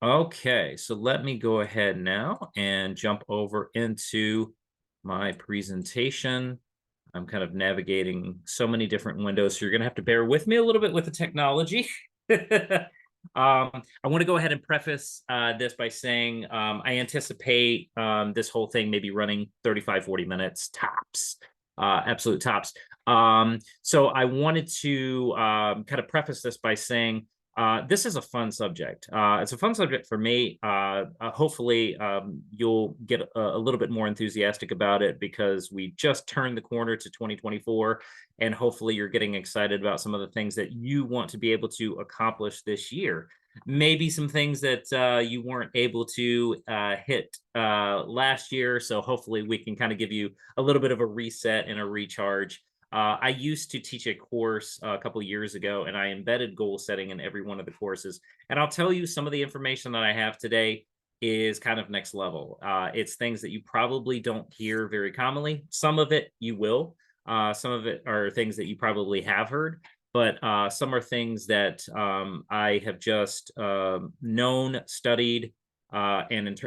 Okay, so let me go ahead now and jump over into my presentation. I'm kind of navigating so many different windows, so you're going to have to bear with me a little bit with the technology. I want to go ahead and preface this by saying I anticipate this whole thing maybe running 35, 40 minutes tops, absolute tops. So I wanted to kind of preface this by saying this is a fun subject. It's a fun subject for me. Hopefully, you'll get a little bit more enthusiastic about it because we just turned the corner to 2024, and hopefully, you're getting excited about some of the things that you want to be able to accomplish this year. Maybe some things that you weren't able to hit last year. So, hopefully, we can kind of give you a little bit of a reset and a recharge. I used to teach a course a couple years ago, and I embedded goal setting in every one of the courses. And I'll tell you, some of the information that I have today is kind of next level. It's things that you probably don't hear very commonly. Some of it you will. Some of it are things that you probably have heard, but some are things that I have just known, studied, and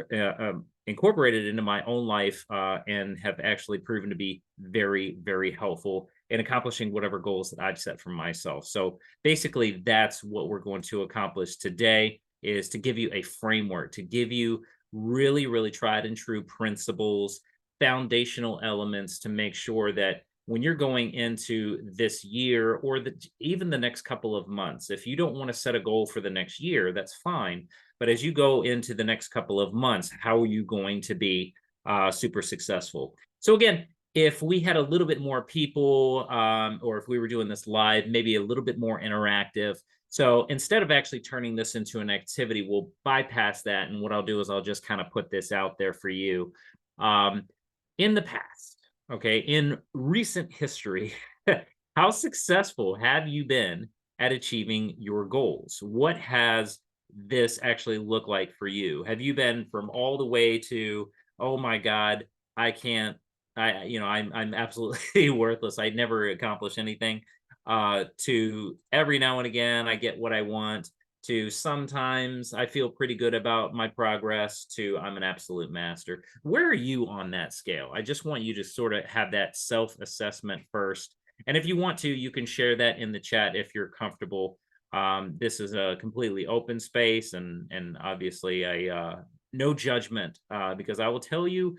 incorporated into my own life and have actually proven to be very, very helpful in accomplishing whatever goals that I've set for myself. So basically, that's what we're going to accomplish today is to give you a framework, to give you really, really tried and true principles, foundational elements to make sure that when you're going into this year or even the next couple of months, if you don't want to set a goal for the next year, that's fine. But as you go into the next couple of months, how are you going to be super successful? So again, if we had a little bit more people, or if we were doing this live, maybe a little bit more interactive. So instead of actually turning this into an activity, we'll bypass that. And what I'll do is I'll just kind of put this out there for you. In the past, okay, in recent history, how successful have you been at achieving your goals? What has this actually look like for you? Have you been from all the way to, oh my God, I can't, I'm absolutely worthless. I never accomplish anything. To every now and again, I get what I want. To sometimes I feel pretty good about my progress. To I'm an absolute master. Where are you on that scale? I just want you to sort of have that self assessment first. And if you want to, you can share that in the chat if you're comfortable. This is a completely open space, and obviously no judgment because I will tell you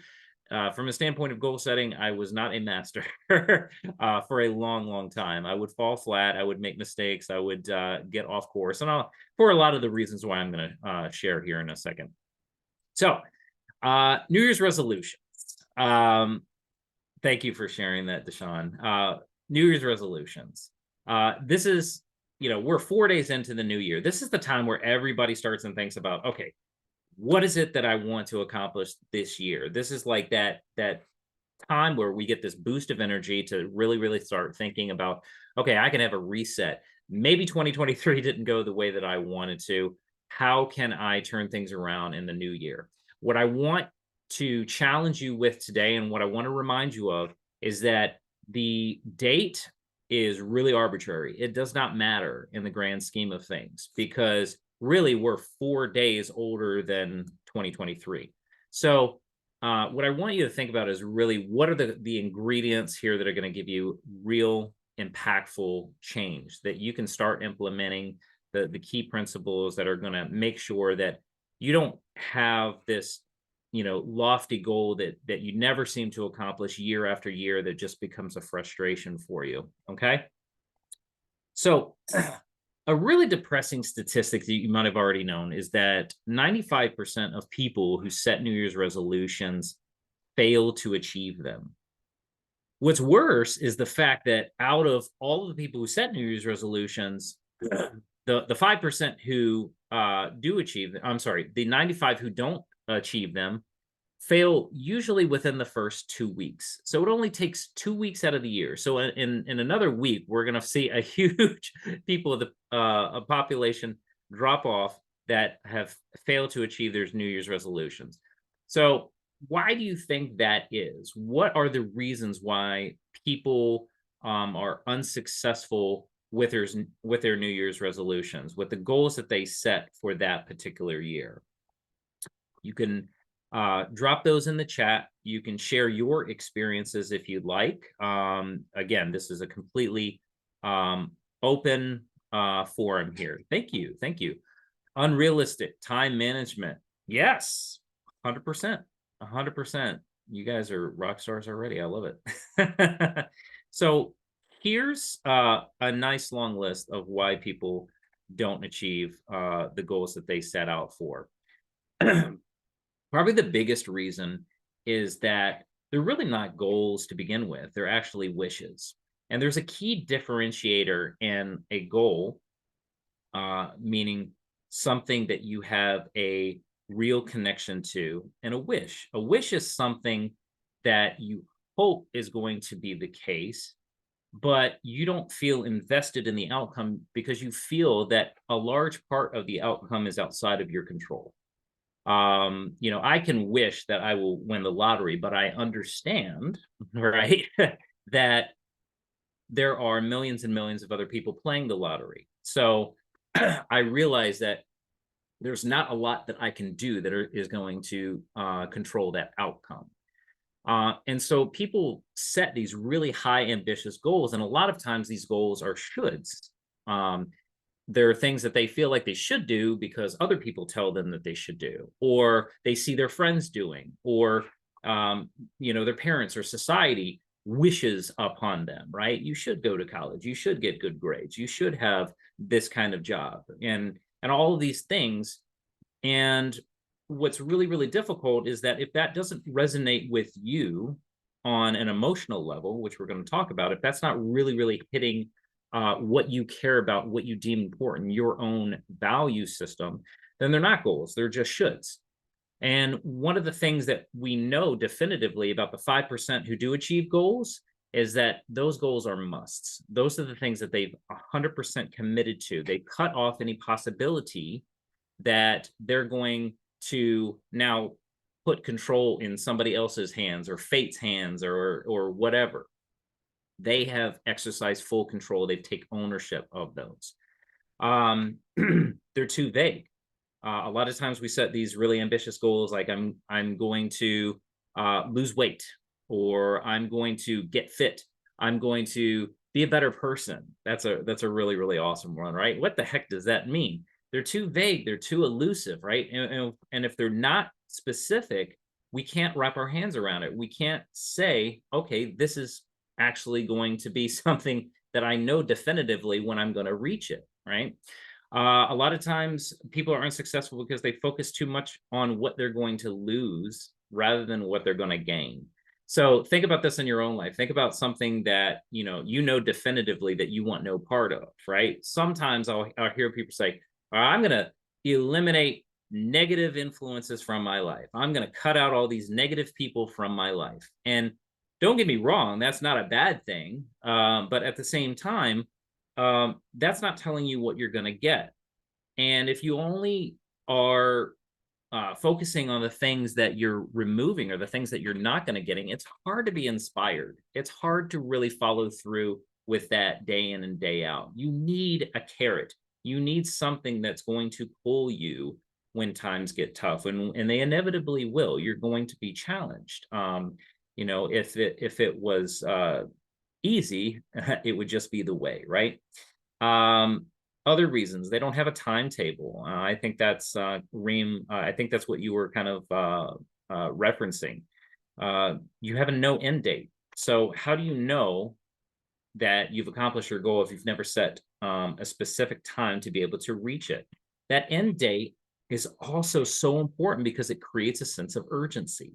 from a standpoint of goal setting, I was not a master for a long, long time. I would fall flat. I would make mistakes. I would get off course, and for a lot of the reasons why I'm going to share here in a second. So, New Year's resolutions. Thank you for sharing that, Deshaun. New Year's resolutions. This is, we're 4 days into the new year. This is the time where everybody starts and thinks about, okay, what is it that I want to accomplish this year? This is like that time where we get this boost of energy to really, really start thinking about, okay, I can have a reset. Maybe 2023 didn't go the way that I wanted to. How can I turn things around in the new year? What I want to challenge you with today, and what I want to remind you of, is that the date is really arbitrary. It does not matter in the grand scheme of things because really we're 4 days older than 2023. So what I want you to think about is really what are the ingredients here that are going to give you real impactful change that you can start implementing, the key principles that are going to make sure that you don't have this lofty goal that you never seem to accomplish year after year that just becomes a frustration for you. Okay. So a really depressing statistic that you might have already known is that 95% of people who set New Year's resolutions fail to achieve them. What's worse is the fact that out of all of the people who set New Year's resolutions, the 5% who do achieve them, I'm sorry, the 95 who don't achieve them fail usually within the first 2 weeks. So it only takes 2 weeks out of the year. So in another week, we're going to see a huge people of the a population drop off that have failed to achieve their New Year's resolutions. So why do you think that is? What are the reasons why people are unsuccessful with their New Year's resolutions, with the goals that they set for that particular year. You can drop those in the chat. You can share your experiences if you'd like. Again, this is a completely open forum here. Thank you. Thank you. Unrealistic time management. Yes, 100%. 100%. You guys are rock stars already. I love it. So here's a nice long list of why people don't achieve the goals that they set out for. Probably the biggest reason is that they're really not goals to begin with. They're actually wishes. And there's a key differentiator in a goal, meaning something that you have a real connection to, and a wish. A wish is something that you hope is going to be the case, but you don't feel invested in the outcome because you feel that a large part of the outcome is outside of your control. I can wish that I will win the lottery, but I understand, right, that there are millions and millions of other people playing the lottery. So I realize that there's not a lot that I can do that is going to control that outcome. And so people set these really high ambitious goals, and a lot of times these goals are shoulds. There are things that they feel like they should do because other people tell them that they should do, or they see their friends doing, or their parents or society wishes upon them, right? You should go to college, you should get good grades, you should have this kind of job, and all of these things. And what's really, really difficult is that if that doesn't resonate with you on an emotional level, which we're going to talk about, if that's not really, really hitting what you care about, what you deem important, your own value system, then they're not goals. They're just shoulds. And one of the things that we know definitively about the 5% who do achieve goals is that those goals are musts. Those are the things that they've 100% committed to. They cut off any possibility that they're going to now put control in somebody else's hands or fate's hands or whatever. They have exercised full control. They've taken ownership of those. They're too vague. A lot of times we set these really ambitious goals, like I'm going to lose weight, or I'm going to get fit. I'm going to be a better person. That's a really, really awesome one, right? What the heck does that mean? They're too vague. They're too elusive, right? And if they're not specific, we can't wrap our hands around it. We can't say, okay, this is actually going to be something that I know definitively when I'm going to reach it, right? A lot of times people are unsuccessful because they focus too much on what they're going to lose rather than what they're going to gain. So think about this in your own life. Think about something that, you know definitively that you want no part of, right? Sometimes I'll hear people say, I'm going to eliminate negative influences from my life. I'm going to cut out all these negative people from my life. And don't get me wrong, that's not a bad thing. But at the same time, that's not telling you what you're going to get. And if you only are focusing on the things that you're removing or the things that you're not going to getting, it's hard to be inspired. It's hard to really follow through with that day in and day out. You need a carrot. You need something that's going to pull you when times get tough, and they inevitably will. You're going to be challenged. If it was easy, it would just be the way, right? Other reasons, they don't have a timetable. I think that's Reem. I think that's what you were kind of referencing. You have a no end date. So how do you know that you've accomplished your goal if you've never set a specific time to be able to reach it? That end date is also so important because it creates a sense of urgency.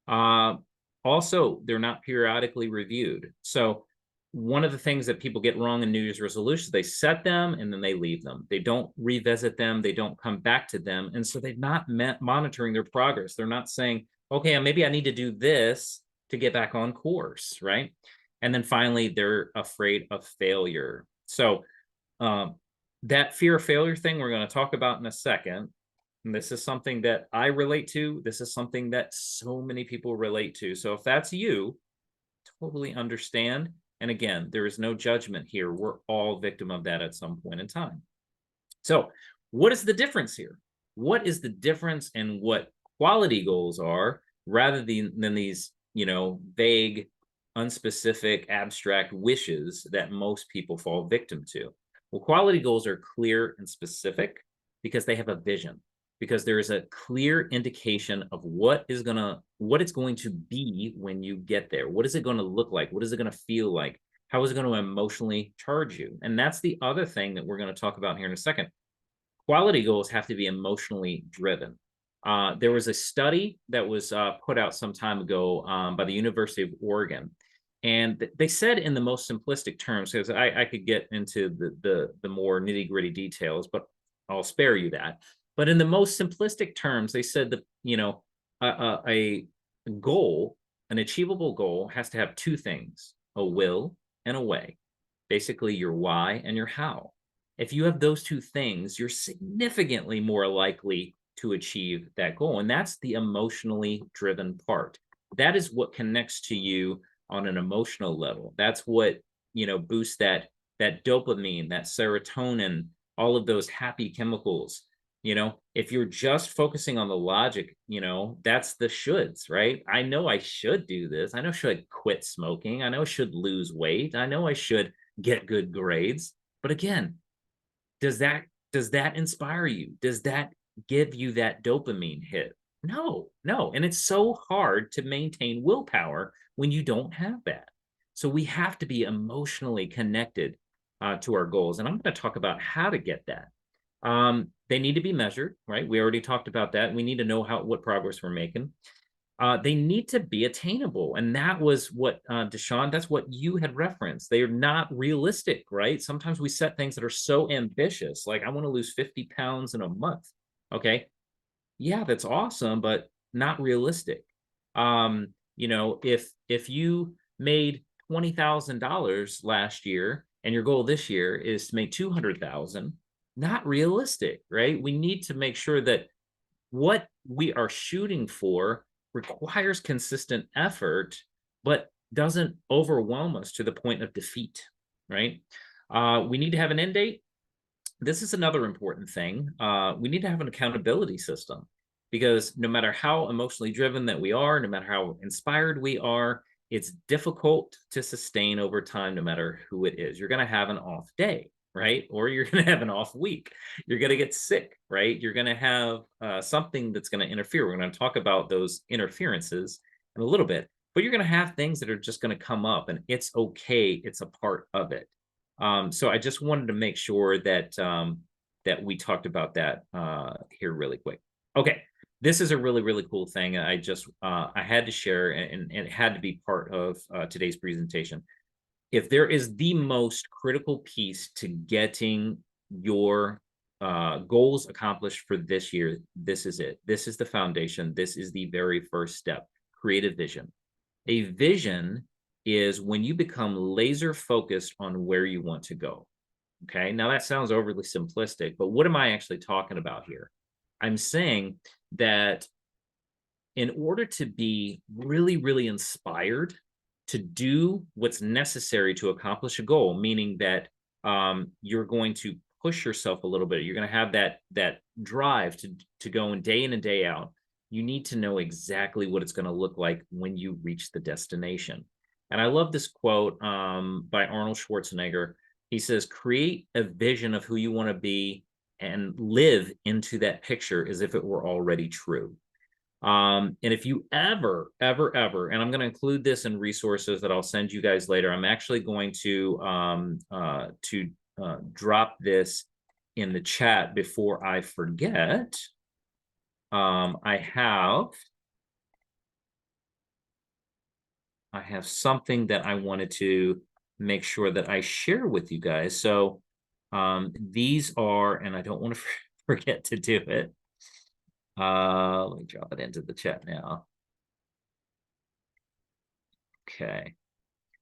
Also, they're not periodically reviewed. So one of the things that people get wrong in New Year's resolutions, they set them and then they leave them. They don't revisit them. They don't come back to them. And so they're not monitoring their progress. They're not saying, okay, maybe I need to do this to get back on course, right? And then finally, they're afraid of failure. So that fear of failure thing we're going to talk about in a second. And this is something that I relate to. This is something that so many people relate to. So if that's you, totally understand. And again, there is no judgment here. We're all victim of that at some point in time. So what is the difference here? What is the difference in what quality goals are rather than these, vague, unspecific, abstract wishes that most people fall victim to? Well, quality goals are clear and specific because they have a vision, because there is a clear indication of what it's going to be when you get there. What is it going to look like? What is it going to feel like? How is it going to emotionally charge you? And that's the other thing that we're going to talk about here in a second. Quality goals have to be emotionally driven. There was a study that was put out some time ago by the University of Oregon. And they said in the most simplistic terms, because I could get into the more nitty gritty details, but I'll spare you that. But in the most simplistic terms, they said that, a goal, an achievable goal has to have two things, a will and a way, basically your why and your how. If you have those two things, you're significantly more likely to achieve that goal. And that's the emotionally driven part. That is what connects to you on an emotional level. That's what, boosts that dopamine, that serotonin, all of those happy chemicals. If you're just focusing on the logic, that's the shoulds, right? I know I should do this. I know I should quit smoking. I know I should lose weight. I know I should get good grades. But again, does that inspire you? Does that give you that dopamine hit? No. And it's so hard to maintain willpower when you don't have that. So we have to be emotionally connected to our goals. And I'm going to talk about how to get that. They need to be measured, right? We already talked about that. We need to know what progress we're making. They need to be attainable. And that was what, Deshaun, that's what you had referenced. They are not realistic, right? Sometimes we set things that are so ambitious, like I want to lose 50 pounds in a month. Okay. Yeah, that's awesome, but not realistic. If you made $20,000 last year and your goal this year is to make 200,000, not realistic, right? We need to make sure that what we are shooting for requires consistent effort, but doesn't overwhelm us to the point of defeat, right? We need to have an end date. This is another important thing. We need to have an accountability system, because no matter how emotionally driven that we are, no matter how inspired we are, it's difficult to sustain over time, no matter who it is. You're going to have an off day, right? Or you're going to have an off week. You're going to get sick, right? You're going to have something that's going to interfere. We're going to talk about those interferences in a little bit, but you're going to have things that are just going to come up, and it's okay. It's a part of it. So I just wanted to make sure that that we talked about that here really quick. Okay, this is a really, really cool thing. I had to share, and it had to be part of today's presentation. If there is the most critical piece to getting your goals accomplished for this year, this is it. This is the foundation. This is the very first step. Create a vision. A vision is when you become laser focused on where you want to go. Okay, now that sounds overly simplistic, but what am I actually talking about here? I'm saying that in order to be really, really inspired to do what's necessary to accomplish a goal, meaning that you're going to push yourself a little bit, you're going to have that drive to go in and day out, you need to know exactly what it's going to look like when you reach the destination. And I love this quote by Arnold Schwarzenegger. He says, create a vision of who you want to be and live into that picture as if it were already true. And if you ever, and I'm going to include this in resources that I'll send you guys later. I'm actually going to drop this in the chat before I forget. I have something that I wanted to make sure that I share with you guys. So these are, and I don't want to forget to do it. Let me drop it into the chat now. Okay.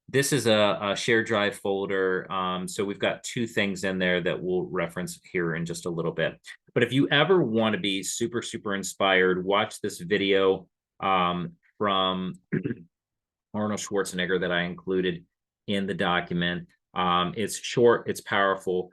This is a shared drive folder. So we've got two things in there that we'll reference here in just a little bit. But if you ever want to be super, super inspired, watch this video from Arnold Schwarzenegger that I included in the document. It's short, it's powerful.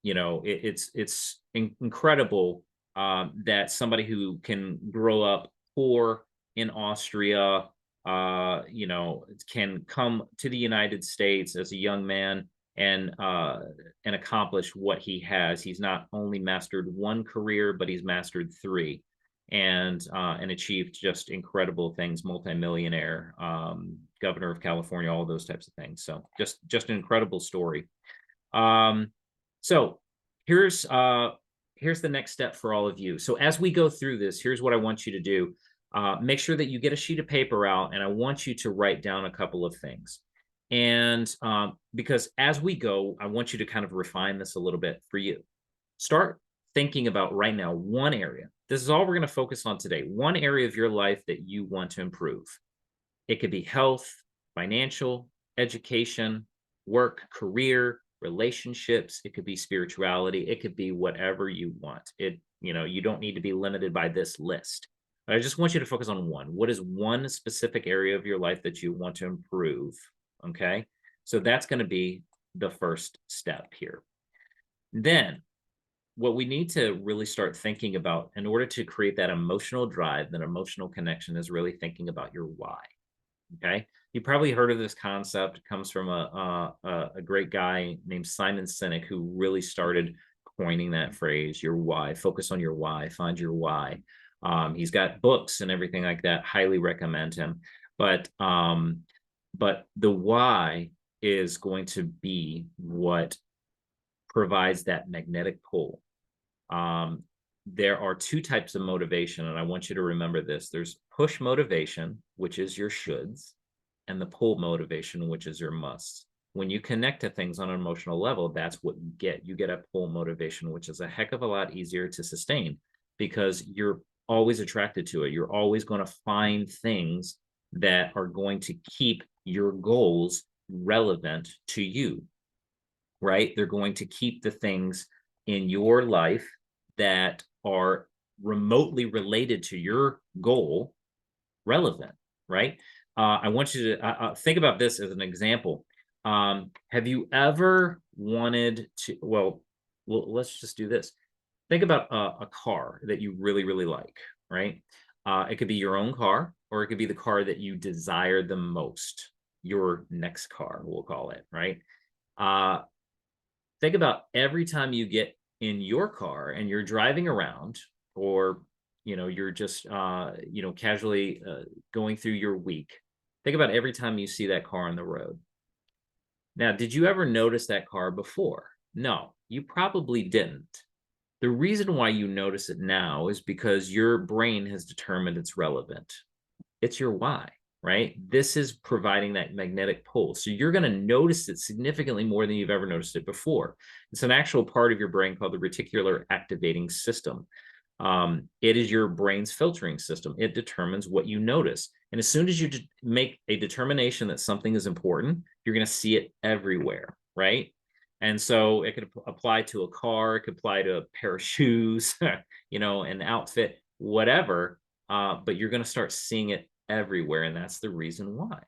It's incredible that somebody who can grow up poor in Austria, can come to the United States as a young man and accomplish what he has. He's not only mastered one career, but he's mastered three, and achieved just incredible things. Multimillionaire, governor of California, all those types of things. So just an incredible story. So here's the next step for all of you. So as we go through this, here's what I want you to do. Make sure that you get a sheet of paper out, and I want you to write down a couple of things. And because as we go, I want you to kind of refine this a little bit for you. Start thinking about right now one area. This is all we're going to focus on today. One area of your life that you want to improve. It could be health, financial, education, work, career, relationships. It could be spirituality. It could be whatever you want. You don't need to be limited by this list. But I just want you to focus on one. What is one specific area of your life that you want to improve? Okay, so that's going to be the first step here. Then what we need to really start thinking about in order to create that emotional drive, that emotional connection, is really thinking about your why. Okay, you probably heard of this concept. It comes from a great guy named Simon Sinek, who really started coining that phrase, your why. Focus on your why, find your why. He's got books and everything like that. Highly recommend him. But the why is going to be what provides that magnetic pull. There are two types of motivation, and I want you to remember this. There's push motivation, which is your shoulds, and the pull motivation, which is your musts. When you connect to things on an emotional level, that's what you get. You get a pull motivation, which is a heck of a lot easier to sustain because you're always attracted to it. You're always going to find things that are going to keep your goals relevant to you, right? They're going to keep the things in your life that are remotely related to your goal relevant, right? I want you to think about this as an example. Have you ever wanted to, well, let's just do this. Think about a car that you really, really like, right? It could be your own car, or it could be the car that you desire the most, your next car, we'll call it, right? Think about every time you get in your car and you're driving around, or you're just casually going through your week. Think about every time you see that car on the road. Now, did you ever notice that car before? No, you probably didn't. The reason why you notice it now is because your brain has determined it's relevant. It's your why, right? This is providing that magnetic pull. So you're going to notice it significantly more than you've ever noticed it before. It's an actual part of your brain called the reticular activating system. It is your brain's filtering system. It determines what you notice. And as soon as you make a determination that something is important, you're going to see it everywhere, right? And so it could apply to a car, it could apply to a pair of shoes, an outfit, whatever. But you're going to start seeing it everywhere. And that's the reason why,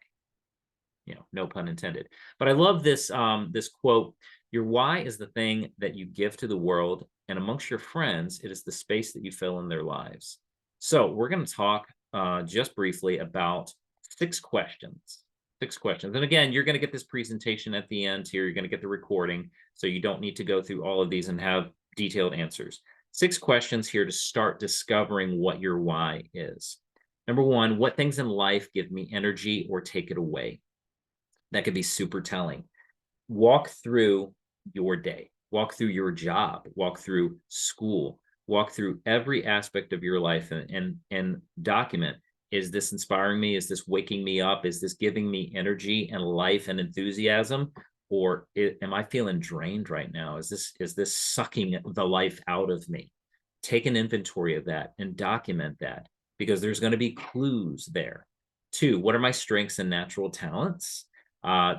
no pun intended. But I love this, this quote: your why is the thing that you give to the world, and amongst your friends, it is the space that you fill in their lives. So we're going to talk just briefly about 6 questions. 6 questions. And again, you're going to get this presentation at the end here. You're going to get the recording, so you don't need to go through all of these and have detailed answers. 6 questions here to start discovering what your why is. Number 1, what things in life give me energy or take it away? That could be super telling. Walk through your day, walk through your job, walk through school, walk through every aspect of your life and document. Is this inspiring me? Is this waking me up? Is this giving me energy and life and enthusiasm? Or am I feeling drained right now? Is this sucking the life out of me? Take an inventory of that and document that, because there's going to be clues there. 2, what are my strengths and natural talents?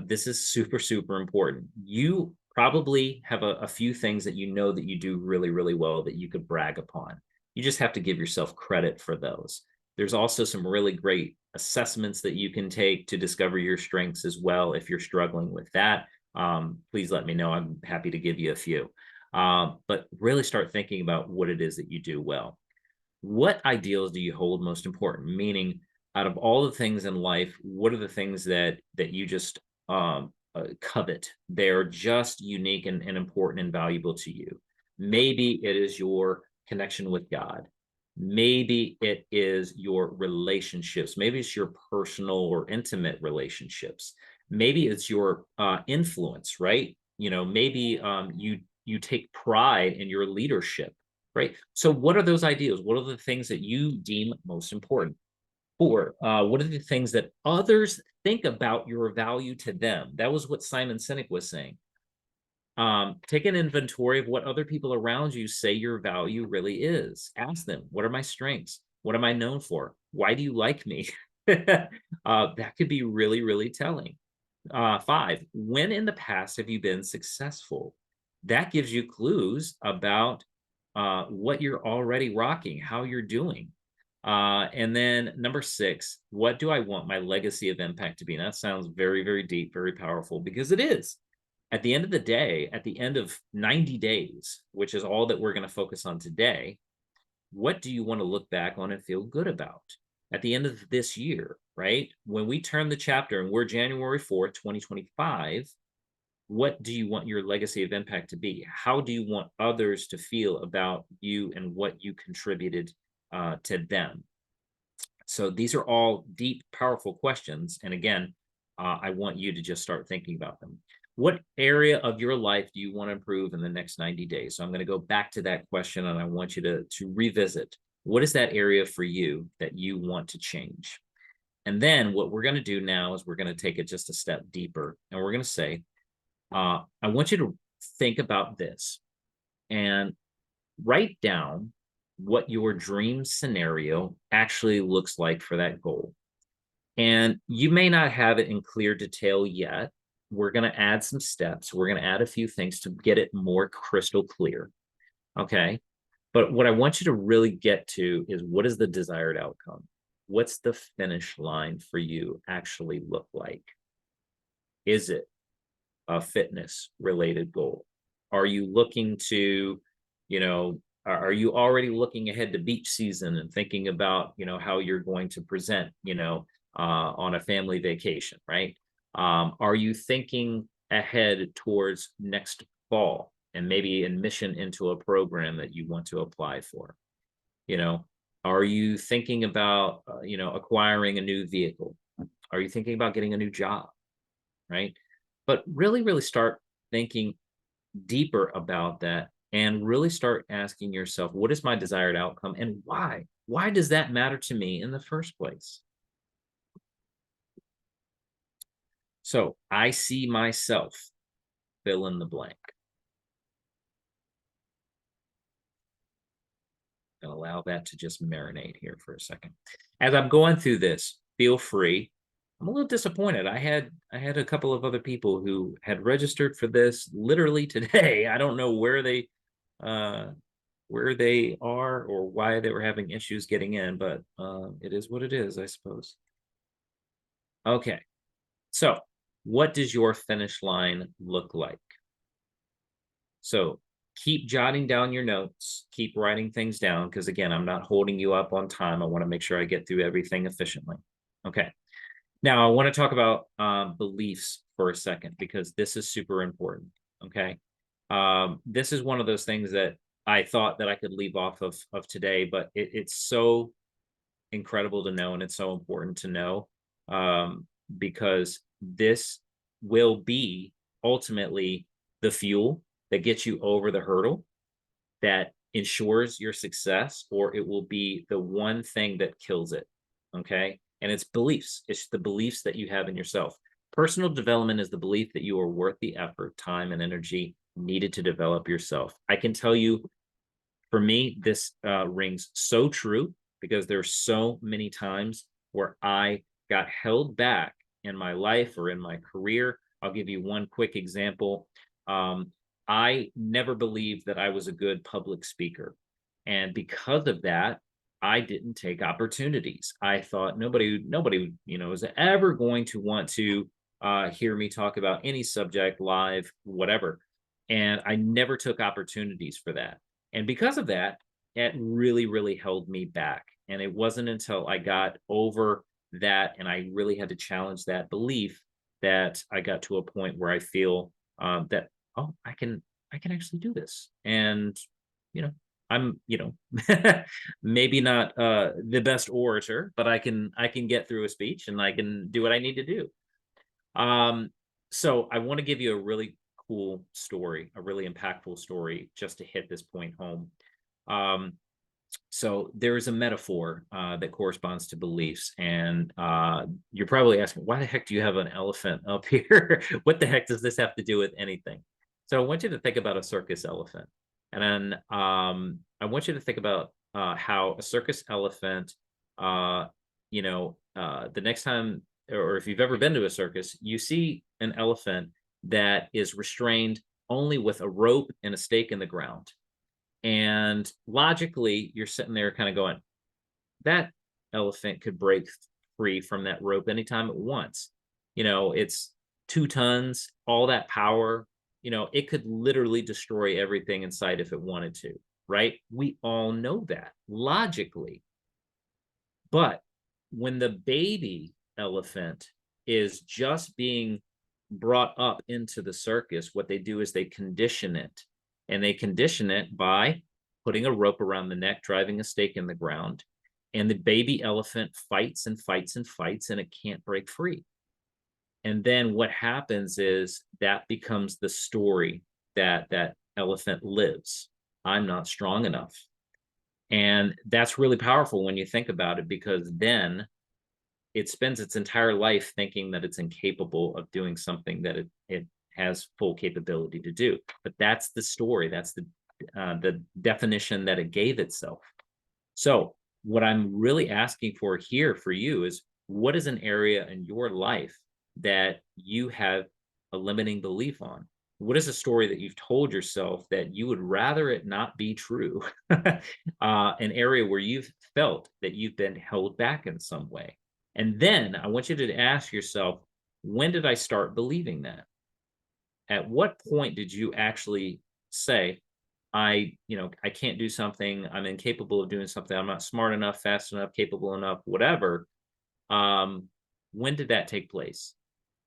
This is super, super important. You probably have a few things that that you do really, really well that you could brag upon. You just have to give yourself credit for those. There's also some really great assessments that you can take to discover your strengths as well. If you're struggling with that, please let me know. I'm happy to give you a few. But really start thinking about what it is that you do well. What ideals do you hold most important? Meaning, out of all the things in life, what are the things that you just covet? They're just unique and important and valuable to you. Maybe it is your connection with God. Maybe it is your relationships. Maybe it's your personal or intimate relationships. Maybe it's your influence, right? Maybe you take pride in your leadership, right? So what are those ideas? What are the things that you deem most important? Four, what are the things that others think about your value to them? That was what Simon Sinek was saying. Take an inventory of what other people around you say your value really is. Ask them, what are my strengths? What am I known for? Why do you like me? That could be really, really telling. Five, when in the past have you been successful? That gives you clues about what you're already rocking, how you're doing. And then number six, what do I want my legacy of impact to be? And that sounds very, very deep, very powerful, because it is. At the end of the day, at the end of 90 days, which is all that we're going to focus on today, what do you want to look back on and feel good about? At the end of this year, right? When we turn the chapter and we're January 4th, 2025, what do you want your legacy of impact to be? How do you want others to feel about you and what you contributed to them? So these are all deep, powerful questions. And again, I want you to just start thinking about them. What area of your life do you want to improve in the next 90 days? So I'm going to go back to that question and I want you to revisit. What is that area for you that you want to change? And then what we're going to do now is we're going to take it just a step deeper. And we're going to say, I want you to think about this and write down what your dream scenario actually looks like for that goal. And you may not have it in clear detail yet. We're going to add some steps. We're going to add a few things to get it more crystal clear. Okay. But what I want you to really get to is, what is the desired outcome? What's the finish line for you actually look like? Is it a fitness related goal? Are you looking to, are you already looking ahead to beach season and thinking about, how you're going to present, on a family vacation, right? Are you thinking ahead towards next fall and maybe admission into a program that you want to apply for? Are you thinking about, acquiring a new vehicle? Are you thinking about getting a new job, right? But really, really start thinking deeper about that and really start asking yourself, what is my desired outcome and why? Why does that matter to me in the first place? So I see myself, fill in the blank. And allow that to just marinate here for a second. As I'm going through this, feel free. I'm a little disappointed. I had a couple of other people who had registered for this literally today. I don't know where they are or why they were having issues getting in, but it is what it is, I suppose. Okay. So, what does your finish line look like? So, keep jotting down your notes, keep writing things down, because again, I'm not holding you up on time. I want to make sure I get through everything efficiently. Okay. Now, I want to talk about beliefs for a second, because this is super important. Okay. This is one of those things that I thought that I could leave off of today, but it's so incredible to know, and it's so important to know, because this will be ultimately the fuel that gets you over the hurdle that ensures your success, or it will be the one thing that kills it. Okay. And it's beliefs. It's the beliefs that you have in yourself. Personal development is the belief that you are worth the effort, time, and energy needed to develop yourself. I can tell you, for me, this rings so true, because there's so many times where I got held back in my life or in my career. I'll give you one quick example. I never believed that I was a good public speaker. And because of that, I didn't take opportunities. I thought nobody, is ever going to want to hear me talk about any subject live, whatever. And I never took opportunities for that. And because of that, it really, really held me back. And it wasn't until I got over that and I really had to challenge that belief that I got to a point where I feel that, oh, I can actually do this. And, you know, I'm, maybe not the best orator, but I can get through a speech and I can do what I need to do. So I want to give you a really cool story, a really impactful story, just to hit this point home. Um, so there is a metaphor that corresponds to beliefs, and you're probably asking, why the heck do you have an elephant up here? What the heck does this have to do with anything? So I want you to think about a circus elephant, and then I want you to think about how a circus elephant, the next time, or if you've ever been to a circus, you see an elephant that is restrained only with a rope and a stake in the ground. And logically, you're sitting there kind of going, that elephant could break free from that rope anytime it wants. It's 2 tons, all that power, it could literally destroy everything in sight if it wanted to, right? We all know that logically. But when the baby elephant is just being brought up into the circus, what they do is they condition it. And they condition it by putting a rope around the neck, driving a stake in the ground. And the baby elephant fights and fights and fights, and it can't break free. And then what happens is that becomes the story that that elephant lives. I'm not strong enough. And that's really powerful when you think about it, because then it spends its entire life thinking that it's incapable of doing something that it has full capability to do. But that's the story. That's the definition that it gave itself. So what I'm really asking for here for you is, what is an area in your life that you have a limiting belief on? What is a story that you've told yourself that you would rather it not be true? An area where you've felt that you've been held back in some way. And then I want you to ask yourself, when did I start believing that? At what point did you actually say, I can't do something, I'm incapable of doing something, I'm not smart enough, fast enough, capable enough, whatever? When did that take place?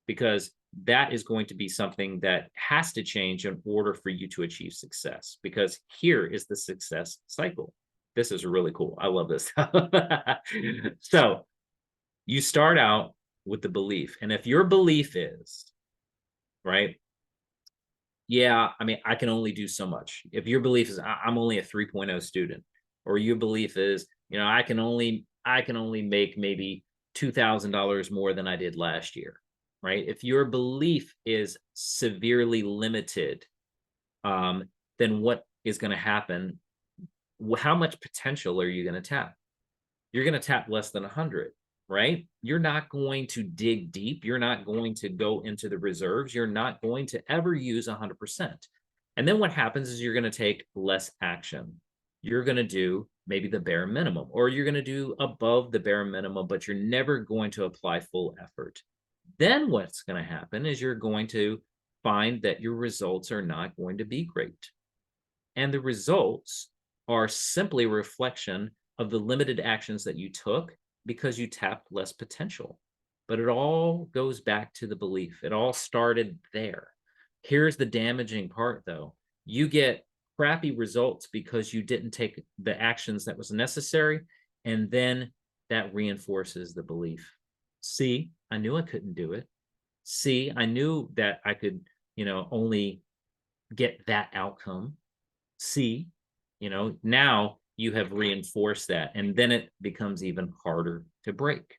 Because that is going to be something that has to change in order for you to achieve success. Because here is the success cycle. This is really cool. I love this. So you start out with the belief. And if your belief is, right, yeah, I mean, I can only do so much. If your belief is I'm only a 3.0 student, or your belief is, I can only make maybe $2,000 more than I did last year, right? If your belief is severely limited, then what is going to happen? How much potential are you going to tap? You're going to tap less than 100, right? You're not going to dig deep. You're not going to go into the reserves. You're not going to ever use 100%. And then what happens is you're going to take less action. You're going to do maybe the bare minimum, or you're going to do above the bare minimum, but you're never going to apply full effort. Then what's going to happen is you're going to find that your results are not going to be great. And the results are simply a reflection of the limited actions that you took because you tapped less potential. But it all goes back to the belief. It all started there. Here's the damaging part, though. You get crappy results because you didn't take the actions that was necessary, and then that reinforces the belief. See, I knew I couldn't do it. See, I knew that I could, only get that outcome. See, now you have reinforced that, and then it becomes even harder to break.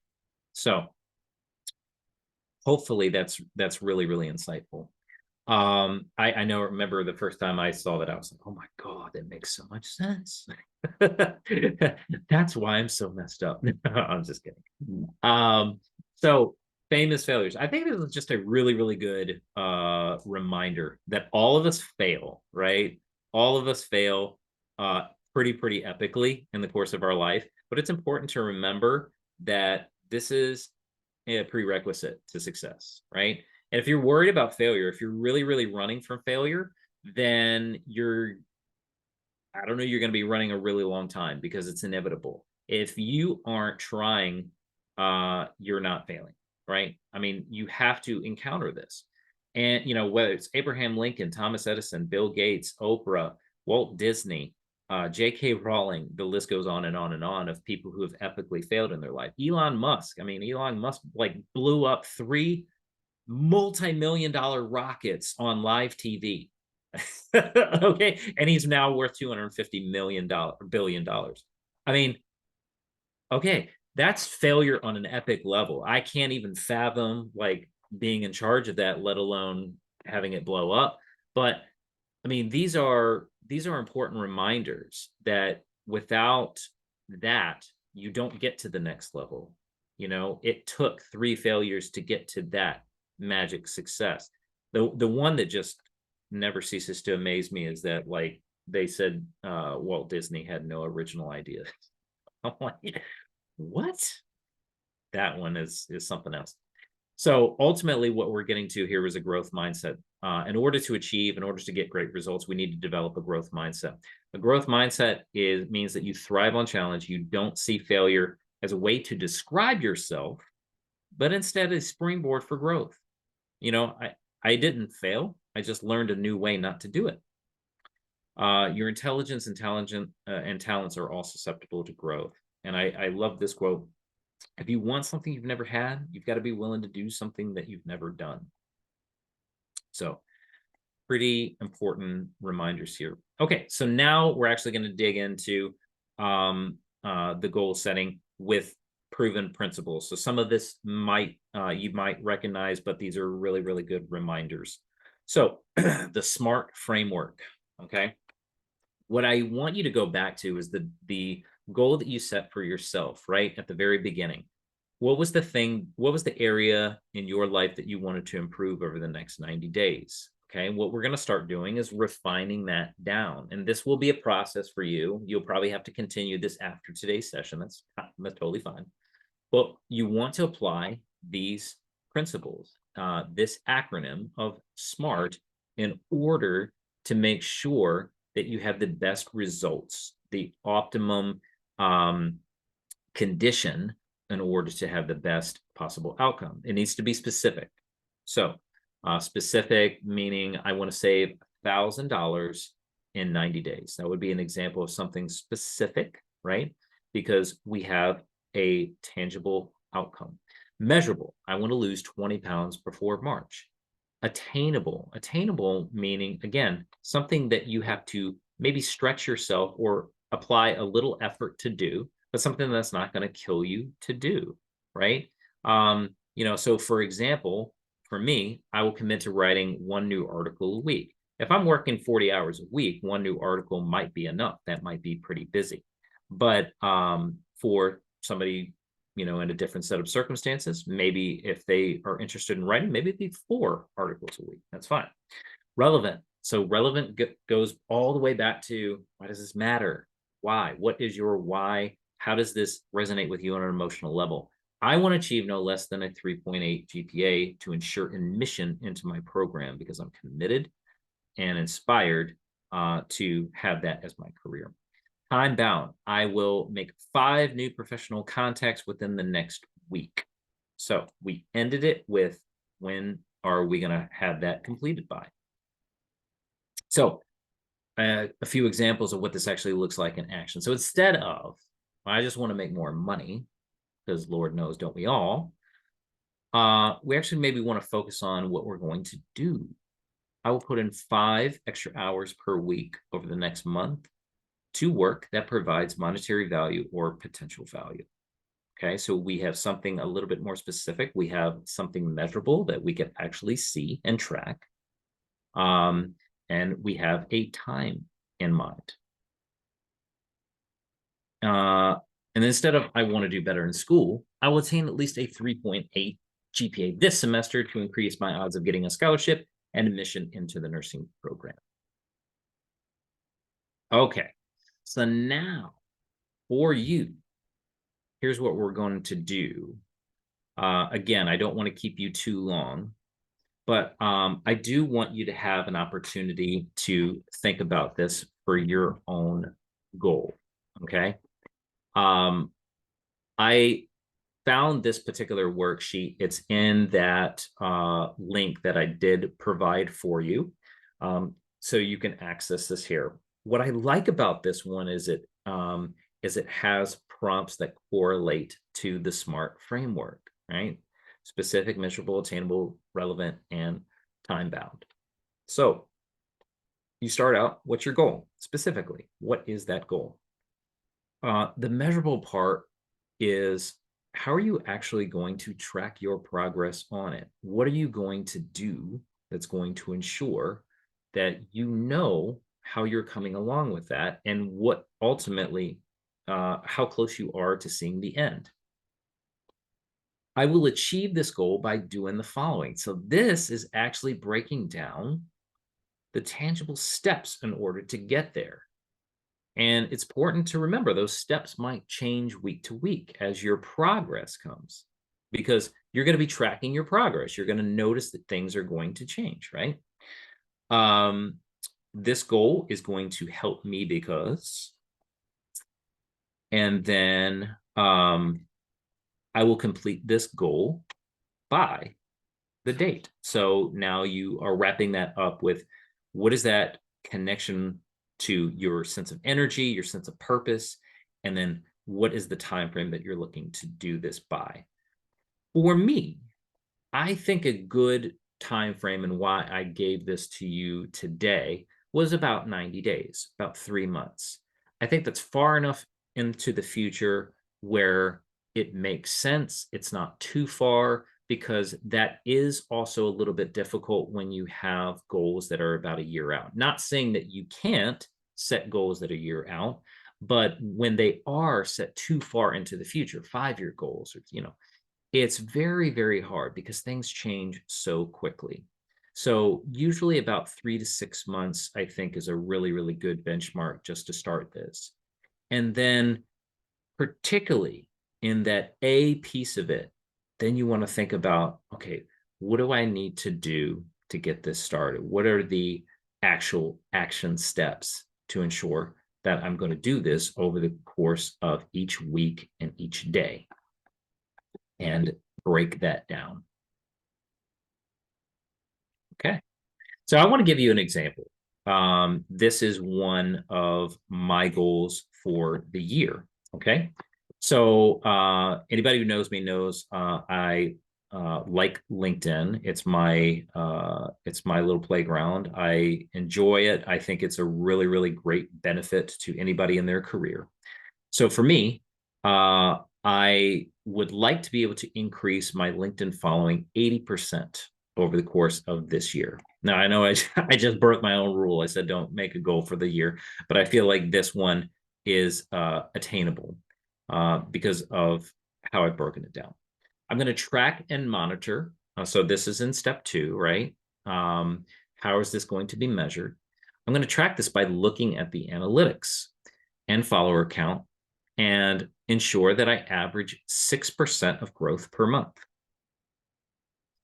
So hopefully that's really, really insightful. I remember the first time I saw that, I was like, oh my God, that makes so much sense. That's why I'm so messed up. I'm just kidding. So famous failures. I think this is just a really, really good reminder that all of us fail, right? All of us fail. pretty epically in the course of our life. But it's important to remember that this is a prerequisite to success, right? And if you're worried about failure, if you're really running from failure, then I don't know, you're going to be running a really long time because it's inevitable. If you aren't trying, you're not failing, right? I mean, you have to encounter this. And, whether it's Abraham Lincoln, Thomas Edison, Bill Gates, Oprah, Walt Disney, J.K. Rowling, the list goes on and on and on of people who have epically failed in their life. Elon Musk, I mean, Elon Musk like blew up 3 multi-million-dollar rockets on live TV. Okay, and he's now worth $250 billion. I mean, okay, that's failure on an epic level. I can't even fathom like being in charge of that, let alone having it blow up. But I mean, these are important reminders that without that, you don't get to the next level. It took 3 failures to get to that magic success. The one that just never ceases to amaze me is that, like, they said Walt Disney had no original ideas. I'm like, what? That one is something else. So ultimately, what we're getting to here is a growth mindset. In order to get great results, we need to develop a growth mindset. A growth mindset means that you thrive on challenge. You don't see failure as a way to describe yourself, but instead a springboard for growth. I didn't fail. I just learned a new way not to do it. Your intelligence and talents are all susceptible to growth. And I love this quote. If you want something you've never had, you've got to be willing to do something that you've never done. So pretty important reminders here. Okay, so now we're actually going to dig into the goal setting with proven principles. So some of this you might recognize, but these are really good reminders. So the SMART framework. Okay, what I want you to go back to is the goal that you set for yourself right at the very beginning. What was the area in your life that you wanted to improve over the next 90 days? Okay, what we're going to start doing is refining that down. And this will be a process for you. You'll probably have to continue this after today's session. That's totally fine. But you want to apply these principles, this acronym of SMART, in order to make sure that you have the best results, the optimum condition in order to have the best possible outcome. It needs to be specific. So specific meaning I want to save $1,000 in 90 days. That would be an example of something specific, right? Because we have a tangible outcome. Measurable, I want to lose 20 pounds before March. Attainable meaning, again, something that you have to maybe stretch yourself or apply a little effort to do, but something that's not going to kill you to do, right? So for example, for me, I will commit to writing 1 new article a week. If I'm working 40 hours a week, 1 new article might be enough. That might be pretty busy. But for somebody, in a different set of circumstances, maybe if they are interested in writing, maybe it'd be 4 articles a week. That's fine. Relevant. So relevant goes all the way back to, why does this matter? Why? What is your why? How does this resonate with you on an emotional level? I want to achieve no less than a 3.8 GPA to ensure admission into my program because I'm committed and inspired to have that as my career. Time bound, I will make 5 new professional contacts within the next week. So we ended it with, when are we going to have that completed by? So a few examples of what this actually looks like in action. So instead of, I just want to make more money, because Lord knows, don't we all? We actually maybe want to focus on what we're going to do. I will put in 5 extra hours per week over the next month to work that provides monetary value or potential value. Okay, so we have something a little bit more specific. We have something measurable that we can actually see and track. And we have a time in mind. And instead of, I want to do better in school, I will attain at least a 3.8 GPA this semester to increase my odds of getting a scholarship and admission into the nursing program. Okay, So now for you, here's what we're going to do. Again, I don't want to keep you too long, but I do want you to have an opportunity to think about this for your own goal. Okay. I found this particular worksheet. It's in that link that I did provide for you. So you can access this here. What I like about this one is it has prompts that correlate to the SMART framework, right? Specific, measurable, attainable, relevant, and time bound. So you start out, what's your goal? Specifically, what is that goal? The measurable part is, how are you actually going to track your progress on it? What are you going to do that's going to ensure that you know how you're coming along with that, and what ultimately, how close you are to seeing the end? I will achieve this goal by doing the following. So this is actually breaking down the tangible steps in order to get there. And it's important to remember those steps might change week to week as your progress comes, because you're going to be tracking your progress. You're going to notice that things are going to change, right? This goal is going to help me because, and then I will complete this goal by the date. So now you are wrapping that up with, what is that connection to your sense of energy, your sense of purpose, and then what is the time frame that you're looking to do this by? For me, I think a good time frame, and why I gave this to you today, was about 90 days, about 3 months. I think that's far enough into the future where it makes sense. It's not too far, because that is also a little bit difficult when you have goals that are about a year out. Not saying that you can't set goals that are a year out, but when they are set too far into the future, 5-year goals, or, it's very, very hard because things change so quickly. So usually about 3 to 6 months, I think, is a really, really good benchmark just to start this. And then particularly in that A piece of it, then you want to think about, okay, what do I need to do to get this started? What are the actual action steps to ensure that I'm going to do this over the course of each week and each day, and break that down? Okay. So I want to give you an example. This is one of my goals for the year. Okay. So anybody who knows me knows I like LinkedIn. It's my little playground. I enjoy it. I think it's a really, really great benefit to anybody in their career. So for me, I would like to be able to increase my LinkedIn following 80% over the course of this year. Now, I know I just broke my own rule. I said don't make a goal for the year, but I feel like this one is attainable because of how I've broken it down. I'm going to track and monitor. So this is in step 2, right? How is this going to be measured? I'm going to track this by looking at the analytics and follower count, and ensure that I average 6% of growth per month.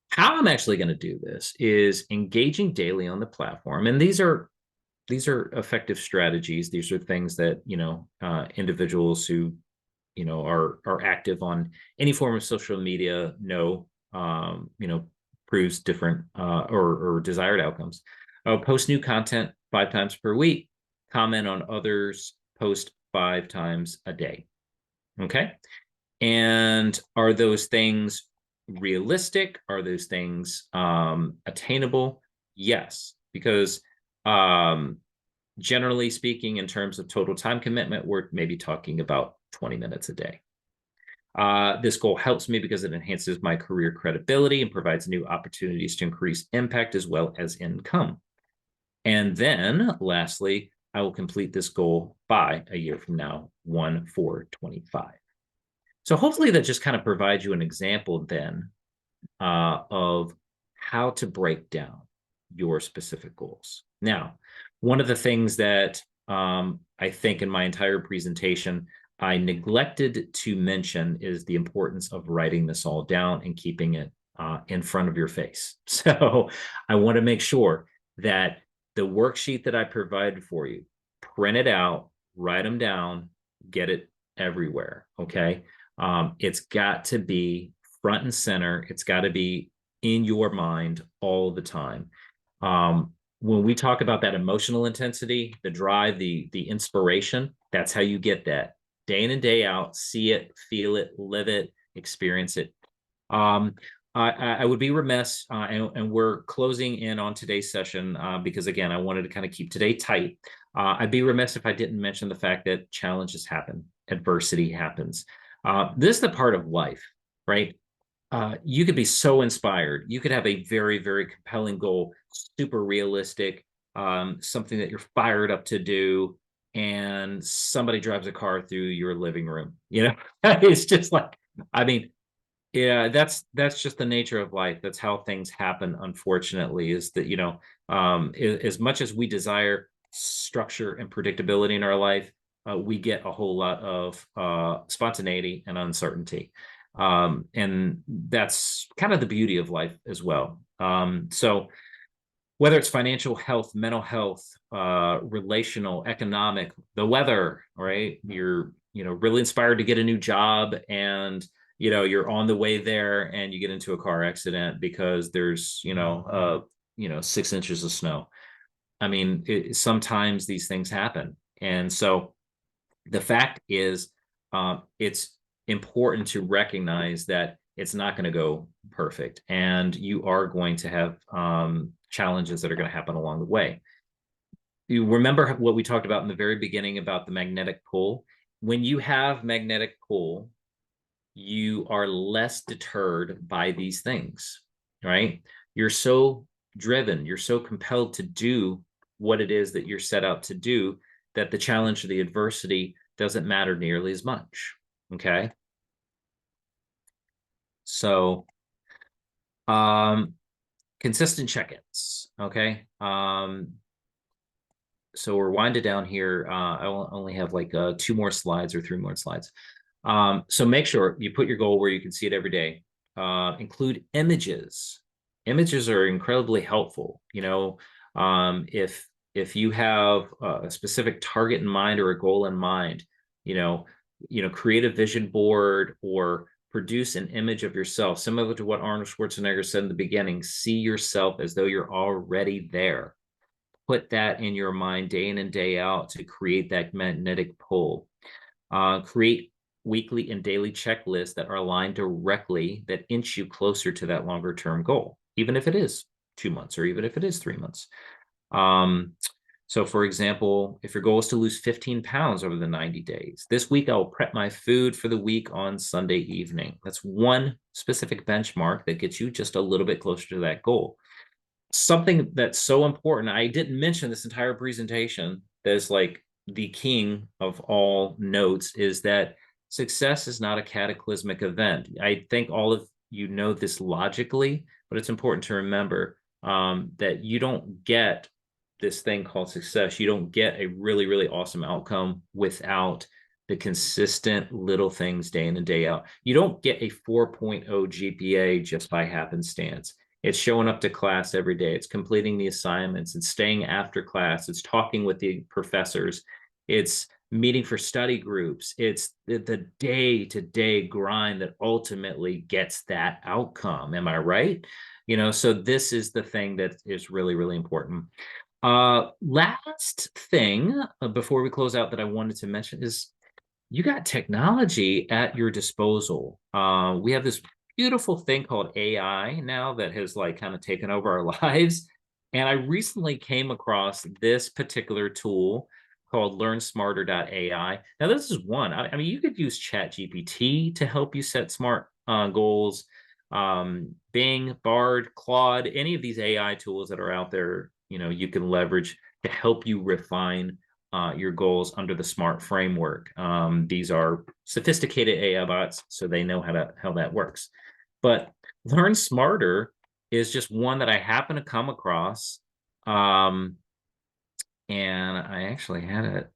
How I'm actually going to do this is engaging daily on the platform. And these are effective strategies. These are things that, individuals who, are active on any form of social media know, proves different or desired outcomes. I'll post new content 5 times per week, comment on others' post 5 times a day. Okay. And are those things realistic? Are those things attainable? Yes, because generally speaking, in terms of total time commitment, we're maybe talking about 20 minutes a day. This goal helps me because it enhances my career credibility and provides new opportunities to increase impact as well as income. And then lastly, I will complete this goal by a year from now, 1/4/25. So hopefully that just kind of provides you an example then of how to break down your specific goals. Now, one of the things that I think in my entire presentation, I neglected to mention is the importance of writing this all down and keeping it in front of your face. So I want to make sure that the worksheet that I provided for you, print it out, write them down, get it everywhere. Okay. It's got to be front and center. It's got to be in your mind all the time. When we talk about that emotional intensity, the drive, the inspiration, that's how you get that day in and day out. See it, feel it, live it, experience it. Um, I would be remiss, and we're closing in on today's session because, again, I wanted to kind of keep today tight. I'd be remiss if I didn't mention the fact that challenges happen, adversity happens. This is the part of life, right? You could be so inspired. You could have a very, very compelling goal, super realistic, something that you're fired up to do, and somebody drives a car through your living room. It's just like, I mean, yeah, that's just the nature of life. That's how things happen, unfortunately, is that, as much as we desire structure and predictability in our life, we get a whole lot of spontaneity and uncertainty. And that's kind of the beauty of life as well. So whether it's financial health, mental health, relational, economic, the weather, right? You're, really inspired to get a new job, and you're on the way there and you get into a car accident because there's 6 inches of snow. I mean, sometimes these things happen. And so the fact is, it's important to recognize that it's not going to go perfect, and you are going to have challenges that are going to happen along the way. You remember what we talked about in the very beginning about the magnetic pull? When you have magnetic pull, you are less deterred by these things, right? You're so driven, you're so compelled to do what it is that you're set out to do, that the challenge or the adversity doesn't matter nearly as much. Okay. So, consistent check-ins. Okay. So we're winding down here. I will only have like 2 more slides or 3 more slides. So make sure you put your goal where you can see it every day. Include images. Images are incredibly helpful. If you have a specific target in mind or a goal in mind, create a vision board or produce an image of yourself, similar to what Arnold Schwarzenegger said in the beginning. See yourself as though you're already there. Put that in your mind day in and day out to create that magnetic pull. Create weekly and daily checklists that are aligned directly, that inch you closer to that longer term goal, even if it is 2 months or even if it is 3 months. So for example, if your goal is to lose 15 pounds over the 90 days, this week I'll prep my food for the week on Sunday evening. That's one specific benchmark that gets you just a little bit closer to that goal. Something that's so important, I didn't mention this entire presentation, that is like the king of all notes, is that success is not a cataclysmic event. I think all of you know this logically, but it's important to remember that you don't get this thing called success. You don't get a really, really awesome outcome without the consistent little things day in and day out. You don't get a 4.0 GPA just by happenstance. It's showing up to class every day. It's completing the assignments. It's staying after class. It's talking with the professors. It's meeting for study groups. It's the day-to-day grind that ultimately gets that outcome. Am I right? So this is the thing that is really, really important. Last thing before we close out that I wanted to mention is you got technology at your disposal. We have this beautiful thing called AI now that has like kind of taken over our lives. And I recently came across this particular tool called LearnSmarter.ai. Now, this is one. I mean, you could use ChatGPT to help you set smart goals. Bing, Bard, Claude, any of these AI tools that are out there, you can leverage to help you refine your goals under the SMART framework. These are sophisticated AI bots, so they know how that works. But Learn Smarter is just one that I happen to come across And I actually had it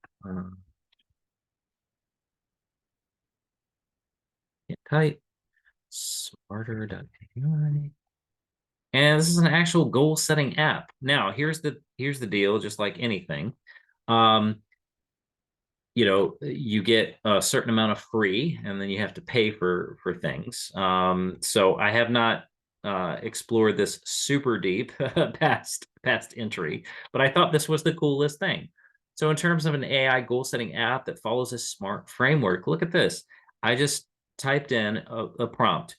type smarter.ai. And this is an actual goal setting app. Now, here's the deal, just like anything. Um, you get a certain amount of free, and then you have to pay for things. So I have not explored this super deep past entry, but I thought this was the coolest thing. So in terms of an AI goal setting app that follows a smart framework, look at this. I just typed in a prompt.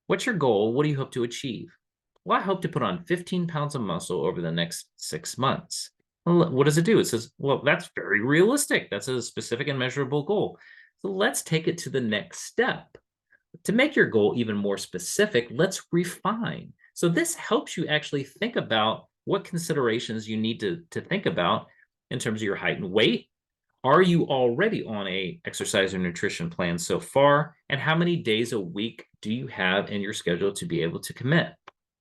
What's your goal? What do you hope to achieve? Well, I hope to put on 15 pounds of muscle over the next 6 months. Well, what does it do? It says, well, that's very realistic. That's a specific and measurable goal. So let's take it to the next step. To make your goal even more specific, let's refine. So this helps you actually think about what considerations you need to think about in terms of your height and weight. Are you already on a exercise or nutrition plan so far? And how many days a week do you have in your schedule to be able to commit?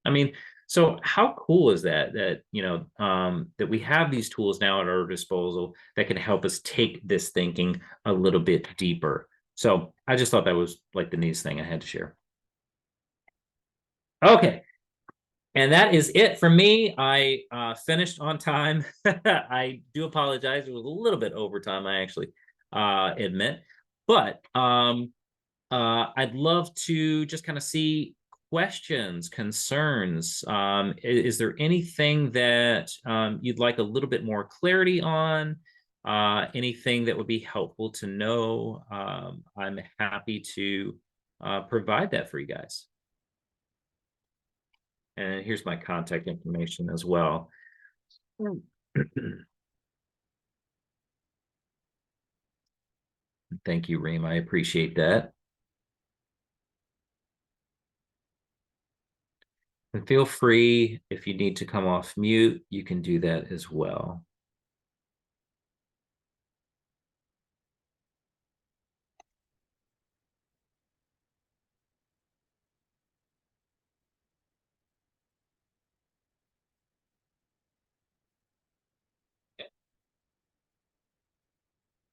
I mean, so how cool is that? That we have these tools now at our disposal that can help us take this thinking a little bit deeper. So I just thought that was like the neatest thing I had to share. Okay, and that is it for me. I finished on time. I do apologize. It was a little bit overtime, I actually admit. But I'd love to just kind of see questions, concerns. Is there anything that you'd like a little bit more clarity on? Anything that would be helpful to know? I'm happy to provide that for you guys. And here's my contact information as well. Thank you, Reem. I appreciate that. And feel free, if you need to come off mute, you can do that as well.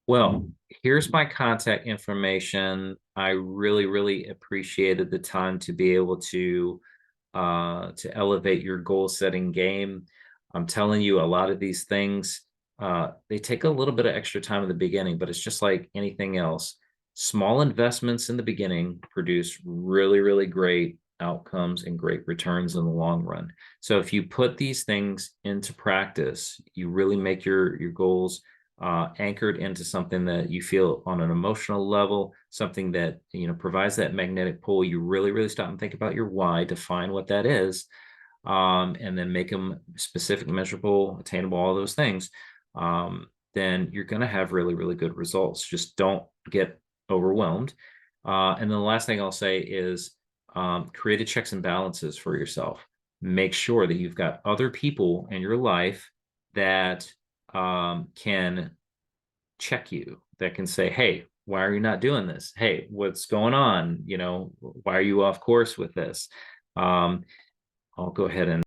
Well, here's my contact information. I really, really appreciated the time to be able to elevate your goal setting game. I'm telling you, a lot of these things they take a little bit of extra time in the beginning, but it's just like anything else. Small investments in the beginning produce really, really great outcomes and great returns in the long run. So if you put these things into practice, you really make your goals anchored into something that you feel on an emotional level, something that provides that magnetic pull. You really, really stop and think about your why, define what that is, and then make them specific, measurable, attainable, all those things. Then you're going to have really, really good results. Just don't get overwhelmed. And then the last thing I'll say is create a checks and balances for yourself. Make sure that you've got other people in your life that can check you, that can say, hey, why are you not doing this? Hey, what's going on? Why are you off course with this? I'll go ahead and